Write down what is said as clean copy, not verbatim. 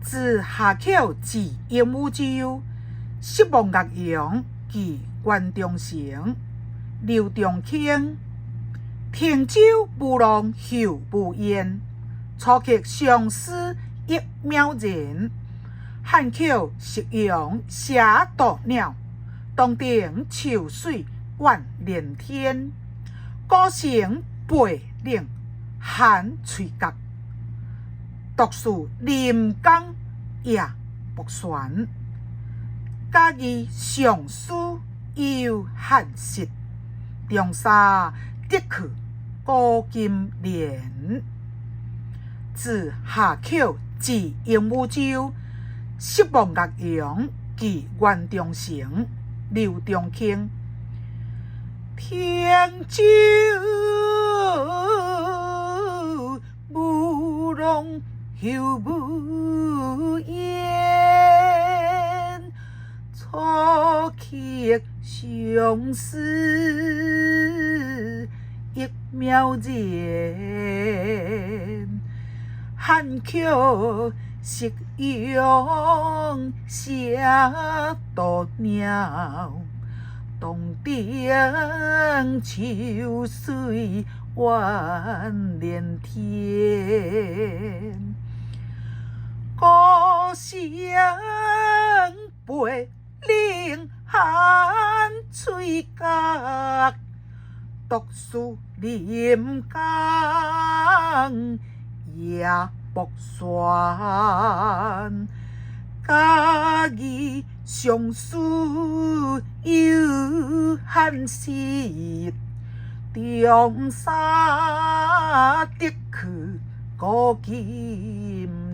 自夏口至鹦鹉洲，色望岳阳至关中城，刘中卿。汀州舞龙后舞燕，初刻相思一渺然。汉口夕阳斜渡鸟，东顶秋水万连天。古城背岭寒翠角，独树临江夜泊船。假意相思又汉室，中沙得去古今连。自夏口至鹦鹉洲，色望岳阳至关中城，刘中卿。汀州舞龙后舞燕，初刻相思一渺然。汉口夕阳斜渡鸟，东顶秋水万连天。古城背岭寒翠角，独树临江夜泊船。假意相思又汉室，中沙得去古今